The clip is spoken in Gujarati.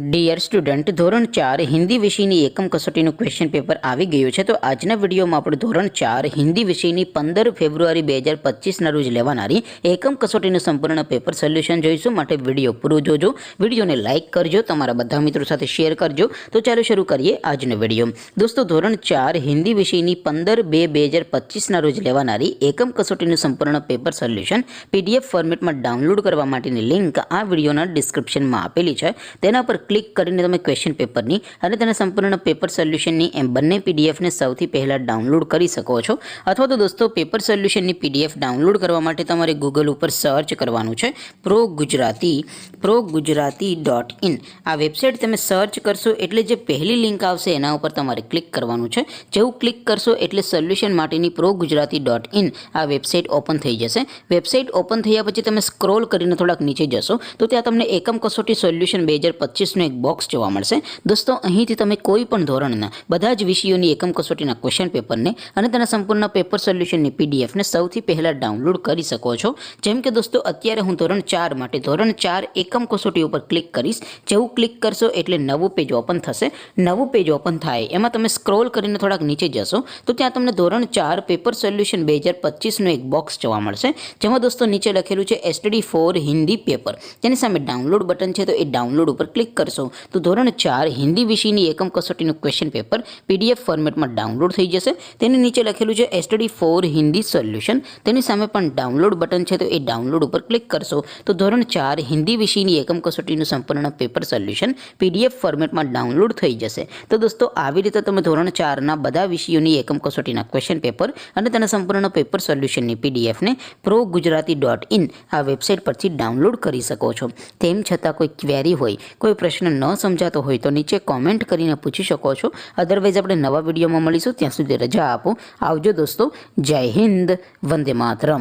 डियर स्टूडेंट धोरण 4 हिंदी विषयની એકમ કસોટીનું ક્વેશ્ચન પેપર આવી ગયું છે। તો આજના વિડીયોમાં આપણે ધોરણ 4 હિન્દી વિષયની 15 ફેબ્રુઆરી 2025ના રોજ લેવાનારી એકમ કસોટીનું સંપૂર્ણ પેપર સોલ્યુશન જોઈશું। માટે વિડીયો પૂરો જોજો, વિડીયોને લાઇક કરજો, તમારા બધા મિત્રો સાથે શેર કરજો। તો ચાલો શરૂ કરીએ આજનો વિડીયો। દોસ્તો ધોરણ 4 હિન્દી વિષયની 15/2/2025ના રોજ લેવાનારી એકમ કસોટીનું સંપૂર્ણ પેપર સોલ્યુશન PDF ફોર્મેટમાં ડાઉનલોડ કરવા માટેની લિંક આ વિડીયોના ડિસ્ક્રિપ્શનમાં આપેલી છે। તેના પર ક્લિક કરીને તમે ક્વેશ્ચન પેપરની અને તેના સંપૂર્ણ પેપર સોલ્યુશનની એમ બંને પીડીએફને સૌથી પહેલાં ડાઉનલોડ કરી શકો છો। અથવા તો દોસ્તો પેપર સોલ્યુશનની પીડીએફ ડાઉનલોડ કરવા માટે તમારે ગૂગલ ઉપર સર્ચ કરવાનું છે ProGujarati.in। આ વેબસાઇટ તમે સર્ચ કરશો એટલે જે પહેલી લિંક આવશે એના ઉપર તમારે ક્લિક કરવાનું છે। જેવું ક્લિક કરશો એટલે સોલ્યુશન માટેની ProGujarati.in આ વેબસાઇટ ઓપન થઈ જશે। વેબસાઇટ ઓપન થયા પછી તમે સ્ક્રોલ કરીને થોડાક નીચે જશો તો ત્યાં તમને એકમ કસોટી સોલ્યુશન 2025 એક બોક્સ જોવા મળશે। દોસ્તો અહીંથી તમે કોઈ પણ ધોરણના બધા જ વિષયોની એકમ કસોટીના ક્વેશ્ચન પેપરને અને તેના સંપૂર્ણ પેપર સોલ્યુશનની પીડીએફને સૌથી પહેલાં ડાઉનલોડ કરી શકો છો। જેમ કે દોસ્તો અત્યારે હું ધોરણ 4 માટે ધોરણ 4 એકમ કસોટી ઉપર ક્લિક કરીશ। જેવું ક્લિક કરશો એટલે નવું પેજ ઓપન થશે। નવું પેજ ઓપન થાય એમાં તમે સ્ક્રોલ કરીને થોડાક નીચે જશો તો ત્યાં તમને ધોરણ 4 પેપર સોલ્યુશન 2025નું એક બોક્સ જોવા મળશે। જેમાં દોસ્તો નીચે લખેલું છે STD4 હિન્દી પેપર, તેની સામે ડાઉનલોડ બટન છે તો એ ડાઉનલોડ ઉપર ક્લિક કરશો તો ધોરણ 4 હિન્દી વિષયની એકમ કસોટીનું ક્વેશ્ચન પેપર PDF ફોર્મેટમાં ડાઉનલોડ થઈ જશે। તેની નીચે લખેલું છે STD4 હિન્દી સોલ્યુશન, તેની સામે પણ ડાઉનલોડ બટન છે તો એ ડાઉનલોડ ઉપર ક્લિક કરશો તો ધોરણ 4 હિન્દી વિષયની એકમ કસોટીનું સંપૂર્ણ પેપર સોલ્યુશન PDF ફોર્મેટમાં ડાઉનલોડ થઈ જશે। તો દોસ્તો આવી રીતે તમે ધોરણ 4ના બધા વિષયોની એકમ કસોટીના ક્વેશ્ચન પેપર અને તેના સંપૂર્ણ પેપર સોલ્યુશનની પીડીએફને ProGujarati.in આ વેબસાઇટ પરથી ડાઉનલોડ કરી શકો છો। તેમ છતાં કોઈ ક્વેરી હોય, કોઈ પ્રશ્ન ન સમજાતો હોય તો નીચે કોમેન્ટ કરીને પૂછી શકો છો। અદરવાઇઝ આપણે નવા વિડીયોમાં મળીશું, ત્યાં સુધી રજા આપો। આવજો દોસ્તો, જય હિન્દ, વંદે માતરમ।